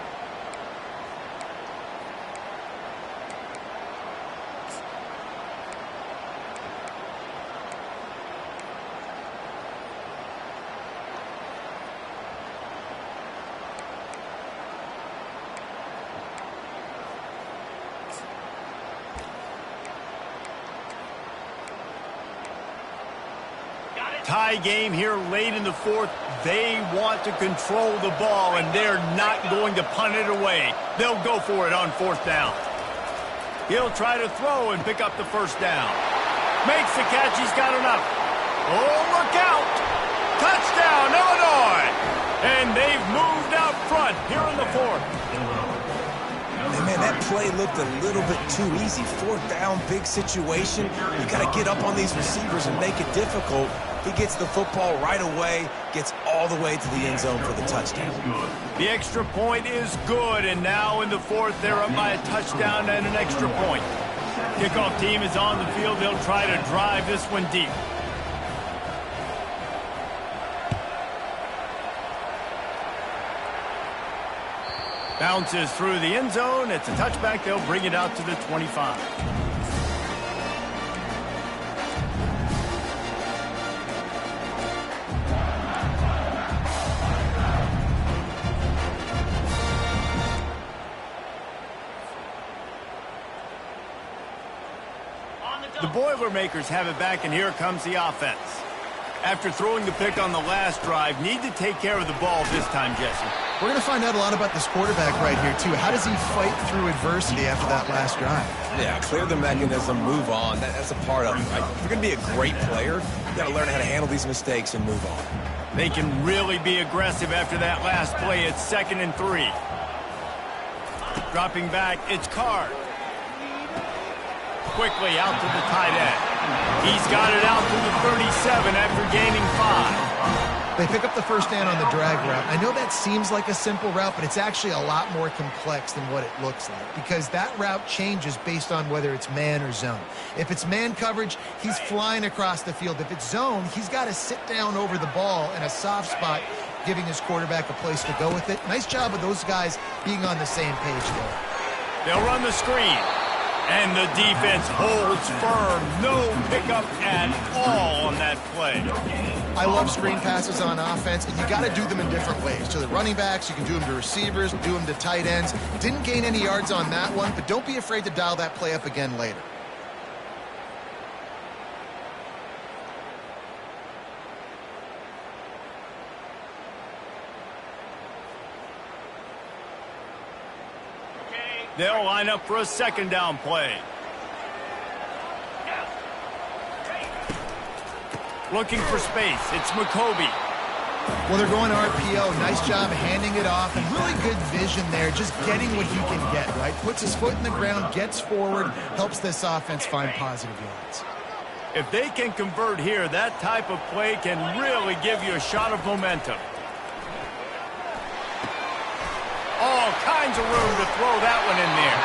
Tie game here late in the fourth. They want to control the ball, and they're not going to punt it away. They'll go for it on fourth down. He'll try to throw and pick up the first down. Makes the catch. He's got enough. Oh, look out. Touchdown, Illinois. And they've moved out front here in the fourth. And man, that play looked a little bit too easy. Fourth down, big situation. You got to get up on these receivers and make it difficult. He gets the football right away, gets all the way to the end zone for the touchdown. The extra point is good, and now in the fourth, they're up by a touchdown and an extra point. Kickoff team is on the field. They'll try to drive this one deep. Bounces through the end zone. It's a touchback. They'll bring it out to the 25. The Boilermakers have it back, and here comes the offense. After throwing the pick on the last drive, need to take care of the ball this time, Jesse. We're going to find out a lot about this quarterback right here, too. How does he fight through adversity after that last drive? Yeah, clear the mechanism, move on. That's a part of it, right? If you're going to be a great player, you got to learn how to handle these mistakes and move on. They can really be aggressive after that last play. It's 2nd and 3. Dropping back, it's Card. Quickly out to the tight end. He's got it out to the 37 after gaining 5. They pick up the first down on the drag route. I know that seems like a simple route, but it's actually a lot more complex than what it looks like because that route changes based on whether it's man or zone. If it's man coverage, he's flying across the field. If it's zone, he's got to sit down over the ball in a soft spot, giving his quarterback a place to go with it. Nice job of those guys being on the same page there. They'll run the screen. And the defense holds firm. No pickup at all on that play. I love screen passes on offense, and you got to do them in different ways. To the running backs, you can do them to receivers, do them to tight ends. Didn't gain any yards on that one, but don't be afraid to dial that play up again later. They'll line up for a 2nd down play. Looking for space. It's McCoby. Well, they're going RPO. Nice job handing it off, and really good vision there, just getting what he can get, right? Puts his foot in the ground, gets forward, helps this offense find positive yards. If they can convert here, that type of play can really give you a shot of momentum. All kinds of room to throw that one in there.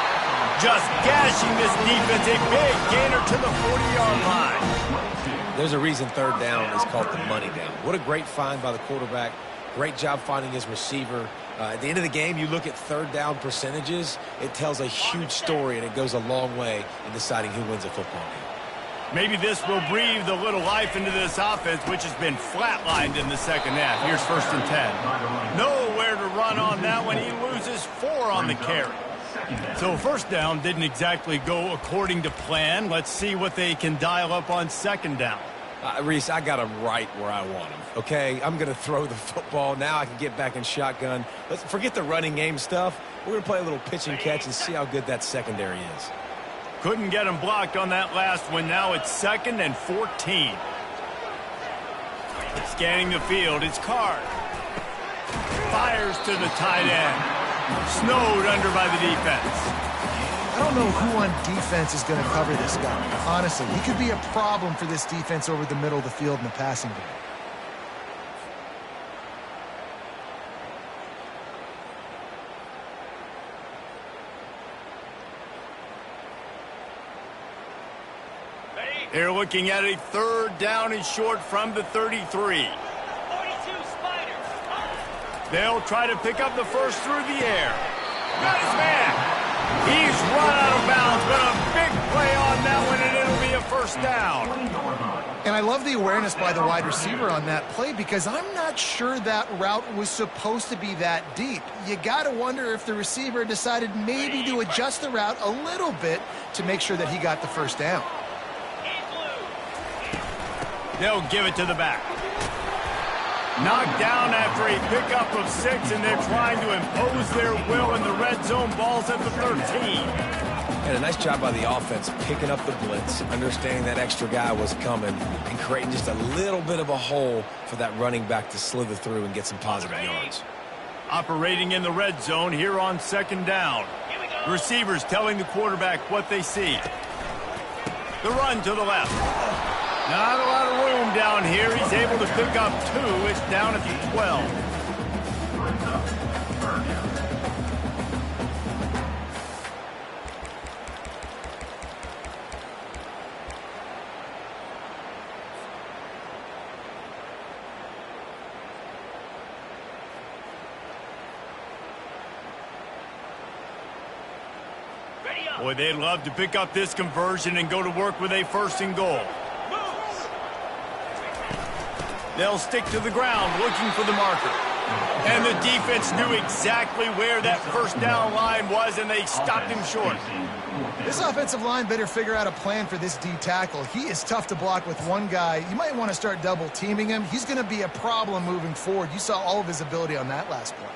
Just gashing this defense. A big gainer to the 40-yard line. There's a reason 3rd down is called the money down. What a great find by the quarterback. Great job finding his receiver. At the end of the game, you look at 3rd down percentages. It tells a huge story, and it goes a long way in deciding who wins a football game. Maybe this will breathe a little life into this offense, which has been flatlined in the second half. Here's 1st and 10. Nowhere to run on that one. He loses 4 on the carry. So 1st down didn't exactly go according to plan. Let's see what they can dial up on 2nd down. Reese, I got him right where I want him, okay? I'm going to throw the football. Now I can get back in shotgun. Let's forget the running game stuff. We're going to play a little pitch and catch and see how good that secondary is. Couldn't get him blocked on that last one. Now it's 2nd and 14. Scanning the field, it's Card. Fires to the tight end. Snowed under by the defense. I don't know who on defense is going to cover this guy. Honestly, he could be a problem for this defense over the middle of the field in the passing game. They're looking at a 3rd down and short from the 33. 42 Spiders. They'll try to pick up the first through the air. Got his man. He's run out of bounds, but a big play on that one, and it'll be a 1st down. And I love the awareness by the wide receiver on that play because I'm not sure that route was supposed to be that deep. You got to wonder if the receiver decided maybe to adjust the route a little bit to make sure that he got the 1st down. They'll give it to the back. Knocked down after a pickup of 6, and they're trying to impose their will in the red zone. Ball's at the 13. And a nice job by the offense picking up the blitz, understanding that extra guy was coming, and creating just a little bit of a hole for that running back to slither through and get some positive yards. Operating in the red zone here on 2nd down. The receivers telling the quarterback what they see. The run to the left. Not a lot of room down here. He's able to pick up 2. It's down at the 12. Boy, they'd love to pick up this conversion and go to work with a 1st and goal. They'll stick to the ground looking for the marker. And the defense knew exactly where that 1st down line was, and they stopped him short. This offensive line better figure out a plan for this D tackle. He is tough to block with one guy. You might want to start double teaming him. He's going to be a problem moving forward. You saw all of his ability on that last play.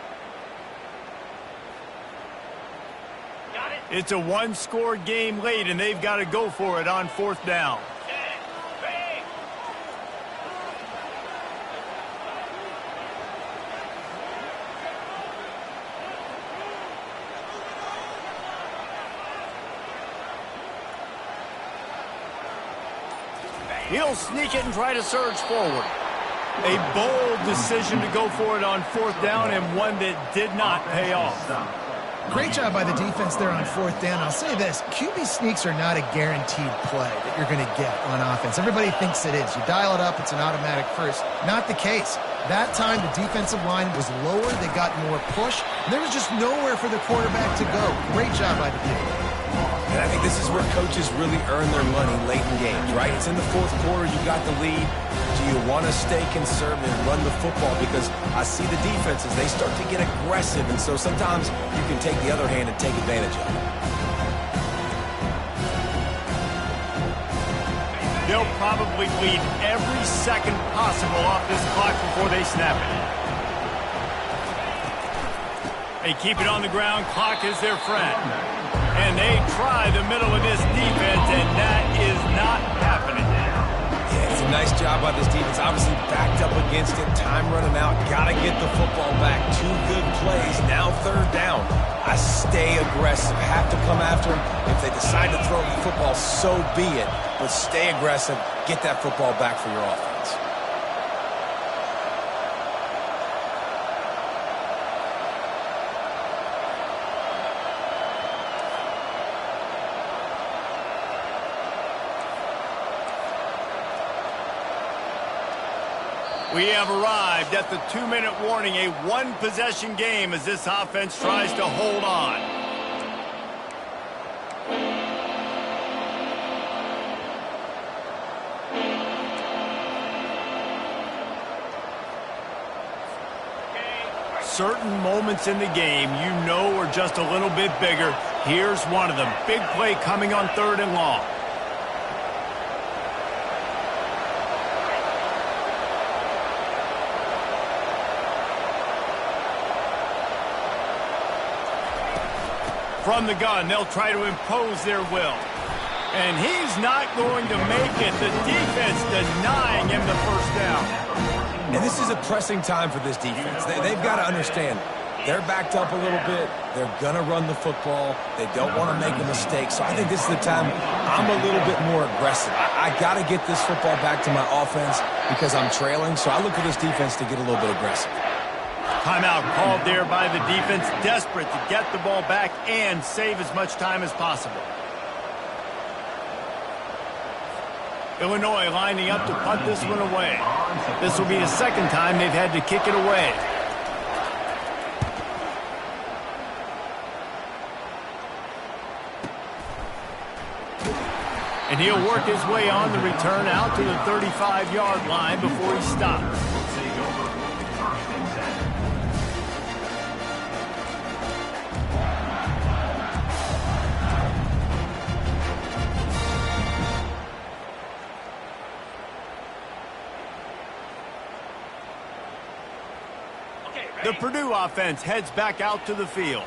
It's a 1-score game late, and they've got to go for it on 4th down. He'll sneak it and try to surge forward. A bold decision to go for it on 4th down, and one that did not pay off. Great job by the defense there on 4th down. I'll say this, QB sneaks are not a guaranteed play that you're going to get on offense. Everybody thinks it is. You dial it up, it's an automatic first. Not the case. That time, the defensive line was lower. They got more push. There was just nowhere for the quarterback to go. Great job by the defense. And I think this is where coaches really earn their money late in games, right? It's in the 4th quarter. You got the lead. Do you want to stay conservative and run the football? Because I see the defenses, they start to get aggressive, and so sometimes you can take the other hand and take advantage of it. They'll probably bleed every second possible off this clock before they snap it. They keep it on the ground. Clock is their friend. And they try the middle of this defense, and that is not happening. Yeah, it's a nice job by this defense. Obviously backed up against it. Time running out. Got to get the football back. 2 good plays. Now 3rd down. I stay aggressive. Have to come after him. If they decide to throw the football, so be it. But stay aggressive. Get that football back for your offense. We have arrived at the 2-minute warning, a 1-possession game as this offense tries to hold on. Certain moments in the game you know are just a little bit bigger. Here's one of them. Big play coming on 3rd and long. From the gun, they'll try to impose their will. And he's not going to make it. The defense denying him the 1st down. And this is a pressing time for this defense. They've got to understand, they're backed up a little bit. They're going to run the football. They don't want to make a mistake. So I think this is the time I'm a little bit more aggressive. I got to get this football back to my offense because I'm trailing. So I look at this defense to get a little bit aggressive. Timeout called there by the defense, desperate to get the ball back and save as much time as possible. Illinois lining up to punt this one away. This will be the 2nd time they've had to kick it away. And he'll work his way on the return out to the 35-yard line before he stops. The Purdue offense heads back out to the field.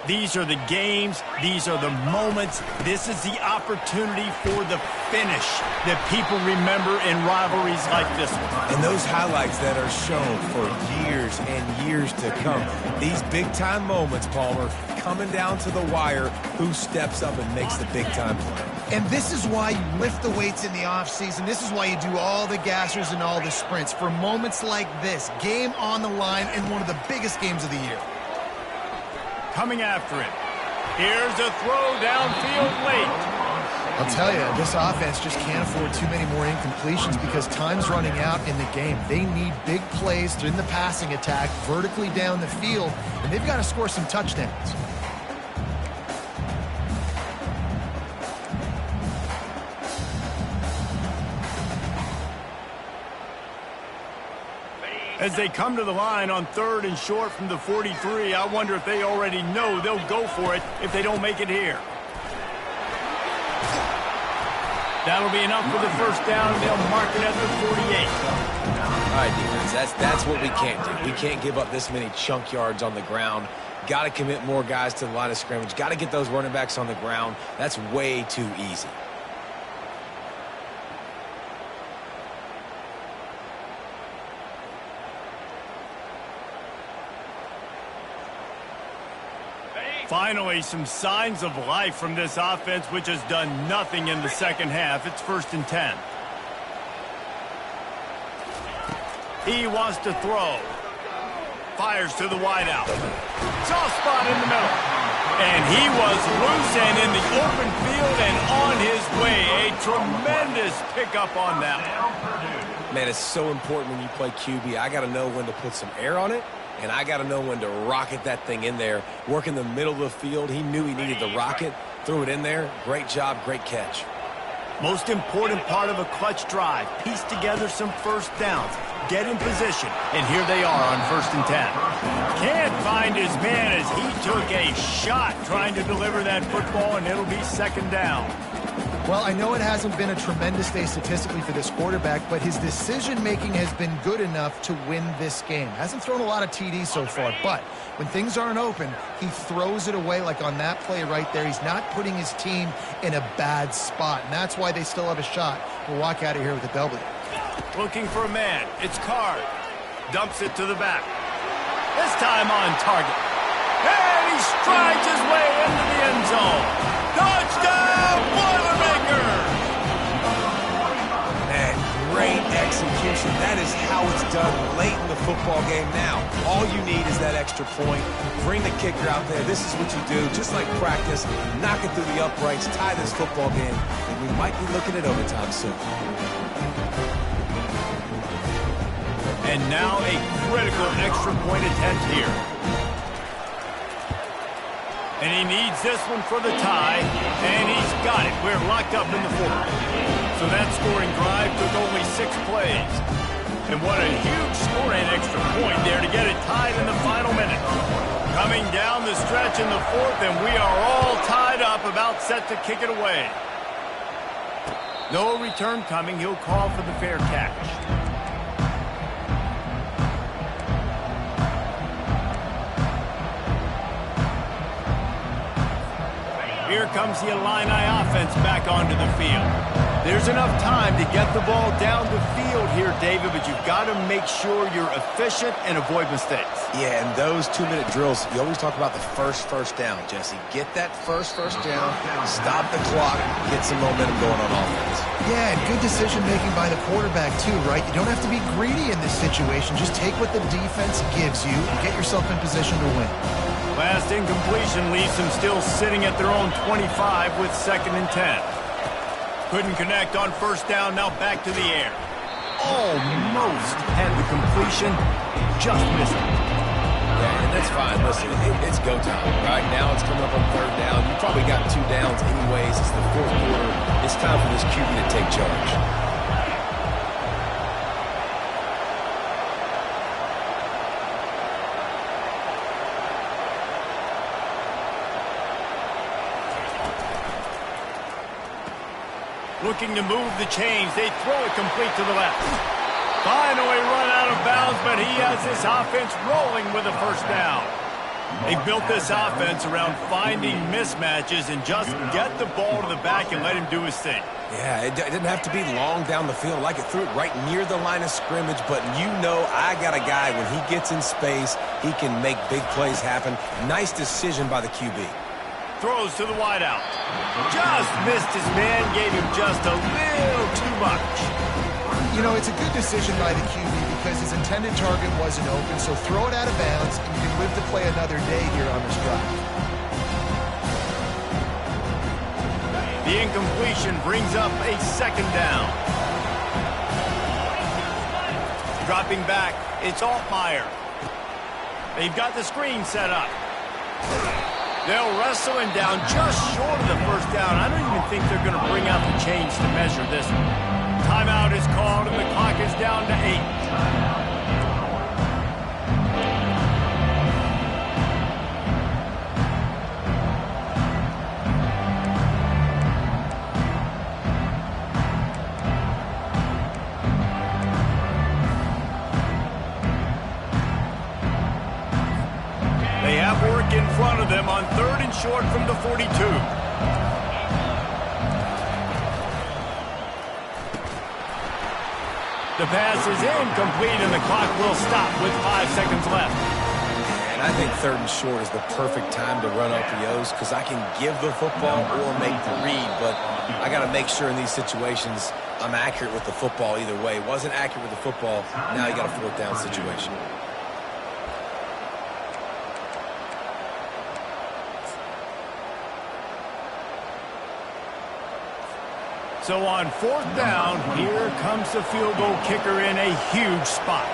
These are the games. These are the moments. This is the opportunity for the finish that people remember in rivalries like this one. And those highlights that are shown for years and years to come. These big-time moments, Palmer, coming down to the wire, who steps up and makes the big-time play. And this is why you lift the weights in the offseason. This is why you do all the gassers and all the sprints. For moments like this, game on the line in one of the biggest games of the year. Coming after it. Here's a throw downfield late. I'll tell you, this offense just can't afford too many more incompletions because time's running out in the game. They need big plays in the passing attack, vertically down the field, and they've got to score some touchdowns. As they come to the line on 3rd and short from the 43, I wonder if they already know they'll go for it if they don't make it here. That'll be enough for the first down, and they'll mark it at the 48. All right, defense, that's what we can't do. We can't give up this many chunk yards on the ground. Got to commit more guys to the line of scrimmage. Got to get those running backs on the ground. That's way too easy. Finally, some signs of life from this offense, which has done nothing in the second half. It's 1st and 10. He wants to throw. Fires to the wideout. Soft spot in the middle. And he was loose and in the open field and on his way. A tremendous pickup on that one. Man, it's so important when you play QB. I got to know when to put some air on it. And I got to know when to rocket that thing in there. Work in the middle of the field. He knew he needed the rocket. Threw it in there. Great job, great catch. Most important part of a clutch drive. Piece together some first downs. Get in position. And here they are on 1st and 10. Can't find his man as he took a shot trying to deliver that football, and it'll be 2nd down. Well, I know it hasn't been a tremendous day statistically for this quarterback, but his decision-making has been good enough to win this game. Hasn't thrown a lot of TDs so far, but when things aren't open, he throws it away like on that play right there. He's not putting his team in a bad spot, and that's why they still have a shot to walk out of here with a W. Looking for a man. It's Card. Dumps it to the back. This time on target. And he strides his way into the end zone. Touchdown, Boilermaker! Man, great execution. That is how it's done late in the football game now. All you need is that extra point. Bring the kicker out there. This is what you do. Just like practice, knock it through the uprights, tie this football game, and we might be looking at overtime soon. And now a critical extra point attempt here. And he needs this one for the tie, and he's got it. We're locked up in the 4th. So that scoring drive took only 6 plays. And what a huge score and extra point there to get it tied in the final minute. Coming down the stretch in the 4th, and we are all tied up, about set to kick it away. No return coming. He'll call for the fair catch. Here comes the Illini offense back onto the field. There's enough time to get the ball down the field here, David, but you've got to make sure you're efficient and avoid mistakes. Yeah, and those 2-minute drills, you always talk about the first down, Jesse. Get that first down, stop the clock, get some momentum going on offense. Yeah, and good decision-making by the quarterback, too, right? You don't have to be greedy in this situation. Just take what the defense gives you and get yourself in position to win. Last incompletion leaves them still sitting at their own 25 with 2nd and 10. Couldn't connect on 1st down, now back to the air. Almost had the completion, just missed it. Yeah, and that's fine. Listen, it's go time. Right now it's coming up on 3rd down. You probably got 2 downs anyways. It's the 4th quarter. It's time for this QB to take charge. Looking to move the chains. They throw it complete to the left. Finally run out of bounds but he has this offense rolling with a first down. They built this offense around finding mismatches and just get the ball to the back and let him do his thing. Yeah, it didn't have to be long down the field. Like it threw it right near the line of scrimmage, but you know I got a guy, when he gets in space, he can make big plays happen. Nice decision by the QB. Throws to the wideout. Just missed his man, gave him just a little too much. You know, it's a good decision by the QB because his intended target wasn't open, so throw it out of bounds, and you can live to play another day here on this drive. The incompletion brings up a second down. Dropping back, it's Altmaier. They've got the screen set up. They'll wrestle him down just short of the first down. I don't even think they're going to bring out the chains to measure this one. Timeout is called, and the clock is down to 8. They have work in front of them on 3rd and short from the 42. The pass is incomplete, and the clock will stop with 5 seconds left. And I think 3rd and short is the perfect time to run RPOs because I can give the football or make the read, but I got to make sure in these situations I'm accurate with the football either way. Wasn't accurate with the football, now you got a 4th down situation. So on 4th down, here comes the field goal kicker in a huge spot.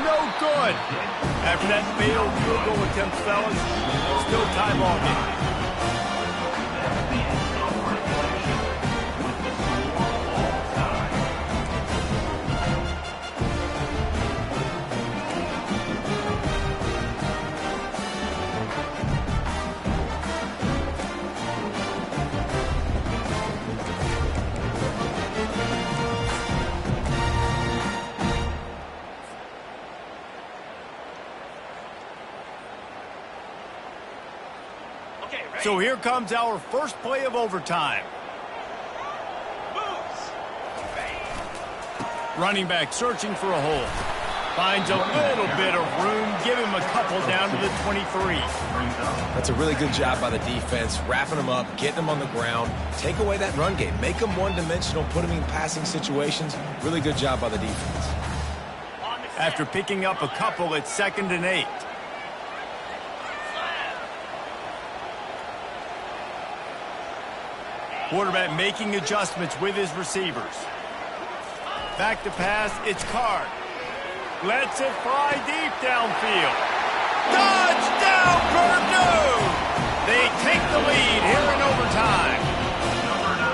No good. After that failed field goal attempt, fellas, still tie ball game. So here comes our first play of overtime. Running back searching for a hole. Finds a little bit of room. Give him a couple down to the 23. That's a really good job by the defense, wrapping them up, getting them on the ground. Take away that run game. Make them one-dimensional, put them in passing situations. Really good job by the defense. After picking up a couple, it's 2nd and 8. Quarterback making adjustments with his receivers. Back to pass, it's Card. Lets it fly deep downfield. Touchdown, Purdue! They take the lead here in overtime.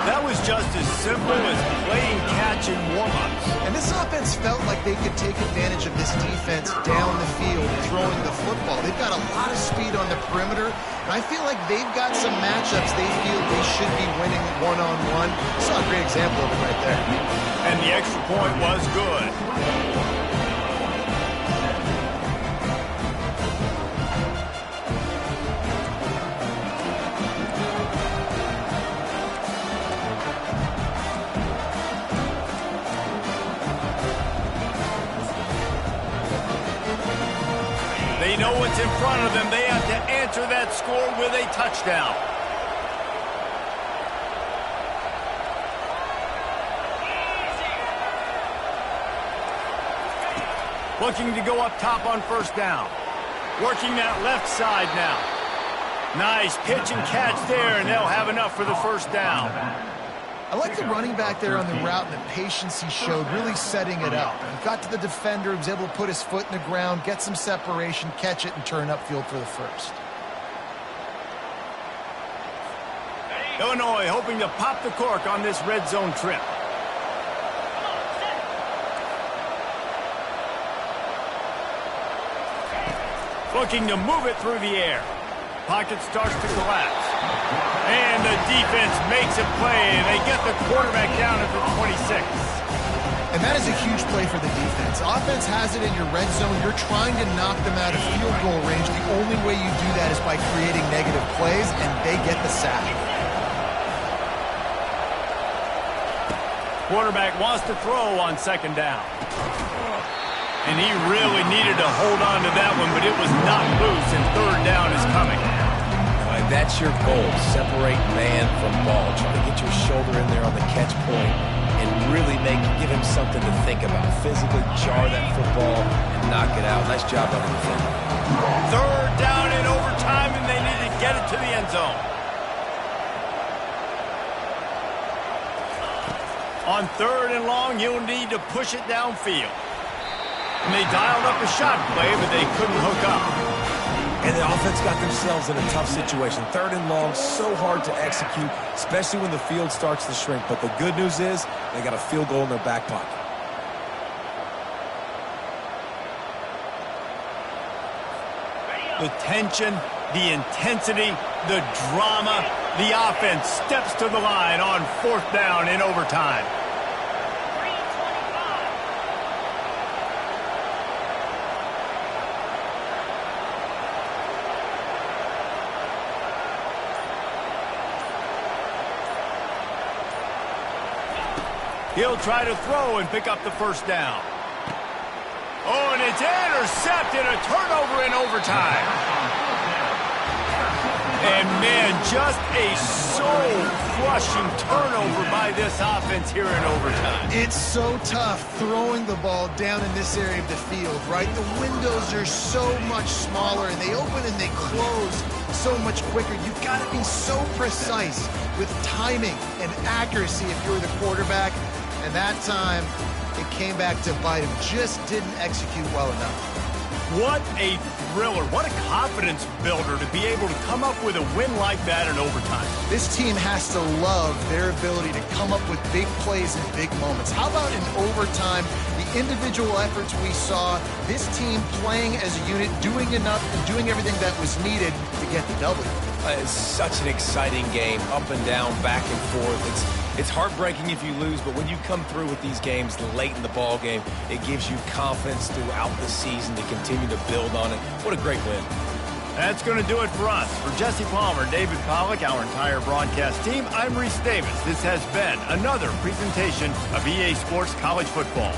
That was just as simple as playing catch in warm-ups. And this offense felt like they could take advantage of this defense down the field, throwing the football. They've got a lot of speed on the perimeter, and I feel like they've got some matchups they feel they should be winning one-on-one. Saw a great example of it right there. And the extra point was good. They know what's in front of them. They have to answer that score with a touchdown. Looking to go up top on 1st down. Working that left side now. Nice pitch and catch there, and they'll have enough for the 1st down. I like the running back there on the route and the patience he showed, really setting it up. He got to the defender, was able to put his foot in the ground, get some separation, catch it, and turn upfield for the 1st. Illinois hoping to pop the cork on this red zone trip. Looking to move it through the air. Pocket starts to collapse. And the defense makes a play, and they get the quarterback down at the 26. And that is a huge play for the defense. Offense has it in your red zone. You're trying to knock them out of field goal range. The only way you do that is by creating negative plays, and they get the sack. Quarterback wants to throw on second down. And he really needed to hold on to that one, but it was knocked loose, and third down is coming. All right, that's your goal. Separate man from ball. Try to get your shoulder in there on the catch point and really give him something to think about. Physically jar that football and knock it out. Nice job by the defender. Third down in overtime, and they need to get it to the end zone. On third and long, you'll need to push it downfield. And they dialed up a shot play, but they couldn't hook up. And the offense got themselves in a tough situation. Third and long, so hard to execute, especially when the field starts to shrink. But the good news is they got a field goal in their back pocket. The tension, the intensity, the drama, the offense steps to the line on fourth down in overtime. He'll try to throw and pick up the first down. Oh, and it's intercepted, a turnover in overtime. And, man, just a soul-crushing turnover by this offense here in overtime. It's so tough throwing the ball down in this area of the field, right? The windows are so much smaller, and they open and they close so much quicker. You've got to be so precise with timing and accuracy if you're the quarterback. And that time, it came back to bite him. Just didn't execute well enough. What a thriller. What a confidence builder to be able to come up with a win like that in overtime. This team has to love their ability to come up with big plays in big moments. How about in overtime, the individual efforts we saw, this team playing as a unit, doing enough and doing everything that was needed to get the W. It's such an exciting game, up and down, back and forth. It's heartbreaking if you lose, but when you come through with these games late in the ball game, it gives you confidence throughout the season to continue to build on it. What a great win. That's going to do it for us. For Jesse Palmer, David Pollack, our entire broadcast team, I'm Reese Davis. This has been another presentation of EA Sports College Football.